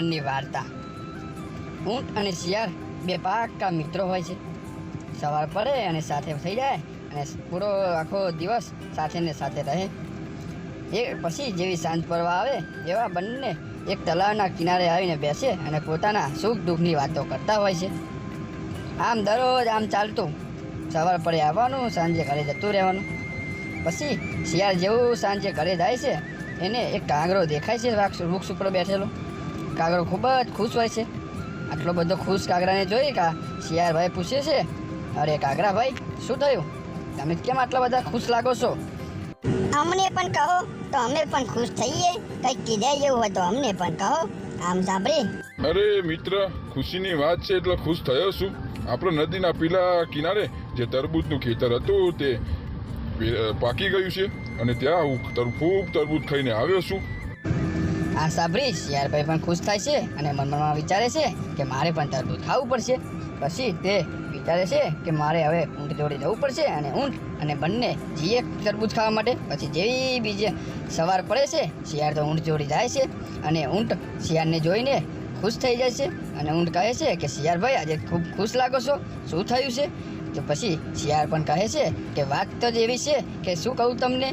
શિયાળની વાર્તા। ઊંટ અને શિયાળ બે પાક્કા મિત્રો હોય છે। સવાર પડે અને સાથે થઈ જાય અને પૂરો આખો દિવસ સાથે ને સાથે રહે। એ પછી જેવી સાંજ પડવા આવે એવા બંને એક તળાવના કિનારે આવીને બેસે અને પોતાના સુખ દુઃખની વાતો કરતા હોય છે। આમ દરરોજ આમ ચાલતું, સવાર પડે આવવાનું, સાંજે ઘરે જતું રહેવાનું। પછી શિયાળ જેવું સાંજે ઘરે જાય છે એને એક કાગડો દેખાય છે વૃક્ષ ઉપર બેઠેલો। કાગડો ખૂબ જ ખુશ હોય છે। આટલો બધો ખુશ કાગડાને જોઈ શિયાળભાઈ પૂછે છે, અરે કાગડા ભાઈ, શું થયું? તમે કેમ આટલા બધા ખુશ લાગો છો? અમને પણ કહો તો અમે પણ ખુશ થઈએ। કંઈક કીધા જેવું હોય તો અમને પણ કહો, આમ સાંભળી। અરે મિત્ર, ખુશીની વાત છે એટલે ખુશ થયો છું। આપણે નદીના પેલા કિનારે જે તરબૂચનું ખેતર હતું તે પાકી ગયું છે અને ત્યાં હું ખૂબ તરબૂચ ખાઈને આવ્યો છું। આ સાંભળી શિયાળભાઈ પણ ખુશ થાય છે અને મનમાં વિચારે છે કે મારે પણ તરબૂચ ખાવું પડશે। પછી તે વિચારે છે કે મારે હવે ઊંટ જોડે જવું પડશે અને ઊંટ અને બંને જઈએ તરબૂચ ખાવા માટે। પછી જેવી બીજે સવાર પડે છે શિયાળ તો ઊંટ જોડે જાય છે અને ઊંટ શિયાળને જોઈને ખુશ થઈ જાય છે અને ઊંટ કહે છે કે શિયાળભાઈ, આજે ખૂબ ખુશ લાગો છો, શું થયું છે? તો પછી શિયાળ પણ કહે છે કે વાત તો જ એવી છે કે શું કહું તમને?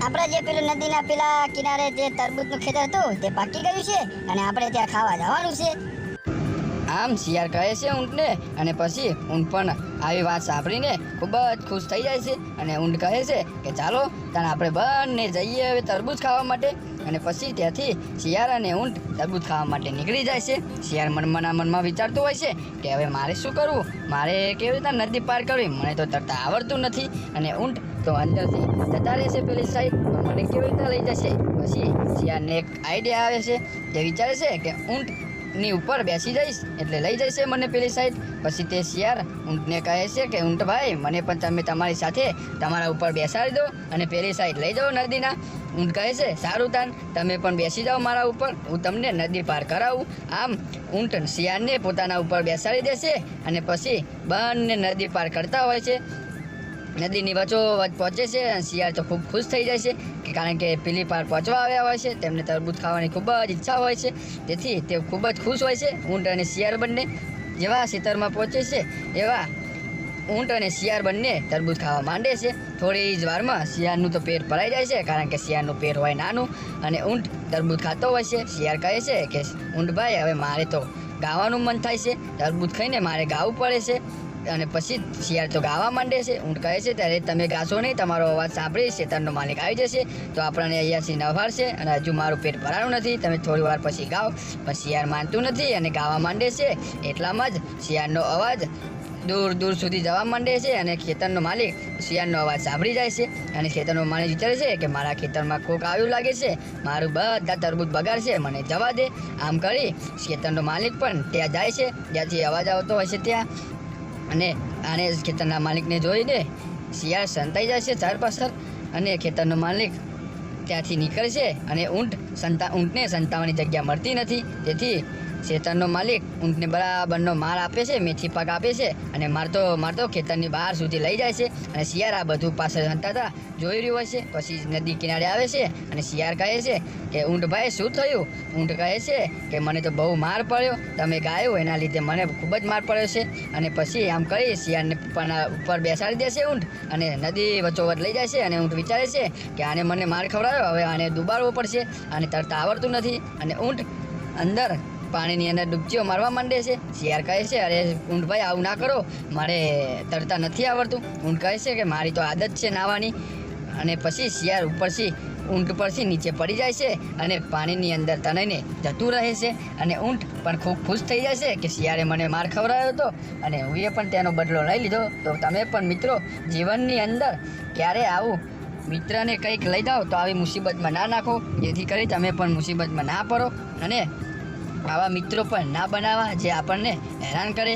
આપણે જે પેલું નદીના પેલા કિનારે જે તરબૂચનું ખેતર હતું તે પાકી ગયું છે અને આપણે ત્યાં ખાવા જવાનું છે। આમ શિયાળ કહે છે ઊંટને અને પછી ઊંટ પણ આવી વાત સાંભળીને ખૂબ જ ખુશ થઈ જાય છે અને ઊંટ કહે છે કે ચાલો તાને આપણે બંને જઈએ હવે તરબૂચ ખાવા માટે। અને પછી ત્યાંથી શિયાળ અને ઊંટ તરબૂચ ખાવા માટે નીકળી જાય છે। શિયાળ મનમાં વિચારતું હોય છે કે હવે મારે શું કરવું, મારે કેવી રીતના નદી પાર કરવી, મને તો તરતા આવડતું નથી। અને ઊંટ તો અંદરથી જતા રહેશે પેલી સાઈડ, તો મને કેવી રીતના લઈ જશે? પછી શિયાળને એક આઈડિયા આવે છે, તે વિચારે છે કે ઊંટની ઉપર બેસી જઈશ એટલે લઈ જશે મને પેલી સાઈડ। પછી તે શિયાળ ઊંટને કહે છે કે ઊંટ ભાઈ, મને પણ તમે તમારી સાથે તમારા ઉપર બેસાડી દો અને પેલી સાઈડ લઈ જાઓ નદીના। ઊંટ કહે છે સારું તાન, તમે પણ બેસી જાઓ મારા ઉપર, હું તમને નદી પાર કરાવું। આમ ઊંટ શિયાળને પોતાના ઉપર બેસાડી દેશે અને પછી બંને નદી પાર કરતા હોય છે। નદીની વચ્ચોવચ્ચ પહોંચે છે અને શિયાળ તો ખૂબ ખુશ થઈ જાય છે કે કારણ કે પેલી પાર પહોંચવા આવ્યા હોય છે, તેમને તરબૂચ ખાવાની ખૂબ જ ઈચ્છા હોય છે, તેથી તે ખૂબ જ ખુશ હોય છે। ઊંટ અને શિયાળ બંને જેવા ખેતરમાં પહોંચે છે એવા ઊંટ અને શિયાળ બંને તરબૂચ ખાવા માંડે છે। થોડી જ વારમાં શિયાળનું તો પેટ ભરાઈ જાય છે કારણ કે શિયાળનું પેટ હોય નાનું અને ઊંટ તરબૂચ ખાતો હોય છે। શિયાળ કહે છે કે ઊંટ ભાઈ, હવે મારે તો ગાવાનું મન થાય છે, તરબૂચ ખાઈને મારે ગાવું પડે છે। અને પછી શિયાળ તો ગાવા માંડે છે। ઊંટ કહે છે ત્યારે તમે ગાશો નહીં, તમારો અવાજ સાંભળી ખેતરનો માલિક આવી જશે તો આપણને અહીંયાથી નવાડશે અને હજુ મારું પેટ ભરાયું નથી, તમે થોડી વાર પછી ગાઓ। પણ શિયાળ માનતું નથી અને ગાવા માંડે છે। એટલામાં જ શિયાળનો અવાજ દૂર દૂર સુધી જવા માંડે છે અને ખેતરનો માલિક શિયાળનો અવાજ સાંભળી જાય છે અને ખેતરનો માલિક વિચારે છે કે મારા ખેતરમાં કોક આવ્યું લાગે છે, મારું બધા તરબૂચ બગાડશે, મને જવા દે। આમ કરી ખેતરનો માલિક પણ ત્યાં જાય છે જ્યાંથી અવાજ આવતો હોય છે ત્યાં, અને આને ખેતરના માલિકને જોઈને શિયાળ સંતાઈ જાય છે ચાર પાછળ અને ખેતરનો માલિક ત્યાંથી નીકળે છે અને ઊંટને સંતાવાની જગ્યા મળતી નથી, તેથી ખેતરનો માલિક ઊંટને બરાબરનો માર આપે છે, મેથી પાક આપે છે અને મારતો ખેતરની બહાર સુધી લઈ જાય છે। અને શિયાળ આ બધું પાછળ સંતાતા જોઈ રહ્યું હોય છે। પછી નદી કિનારે આવે છે અને શિયાળ કહે છે કે ઊંટ ભાઈ, શું થયું? ઊંટ કહે છે કે મને તો બહુ માર પડ્યો, તમે ગાયો એના લીધે મને ખૂબ જ માર પડ્યો છે। અને પછી આમ કરી શિયાળને ઉપર બેસાડી દેશે ઊંટ અને નદી વચ્ચોવચ્ચ લઈ જાય છે અને ઊંટ વિચારે છે કે આને મને માર ખવડાવ્યો, હવે આને ડૂબાડવો પડશે, આને તરતા આવડતું નથી। અને ઊંટ અંદર પાણીની અંદર ડૂબકીઓ મારવા માંડે છે। શિયાળ કહે છે અરે ઊંટ ભાઈ, આવું ના કરો, મારે તરતા નથી આવડતું। ઊંટ કહે છે કે મારી તો આદત છે નાવાની। અને પછી શિયાળ ઉપરથી ઊંટ પરથી નીચે પડી જાય છે અને પાણીની અંદર તણાઈને જતું રહે છે અને ઊંટ પણ ખૂબ ખુશ થઈ જાય છે કે શિયાળે મને માર ખવડાવ્યો હતો અને હું પણ તેનો બદલો લઈ લીધો। તો તમે પણ મિત્રો જીવનની અંદર ક્યારે આવું મિત્રને કંઈક લઈ જાઓ તો આવી મુસીબતમાં ના નાખો, જેથી કરી તમે પણ મુસીબતમાં ના પડો અને આવા મિત્રો પણ ના બનાવવા જે આપણને હેરાન કરે।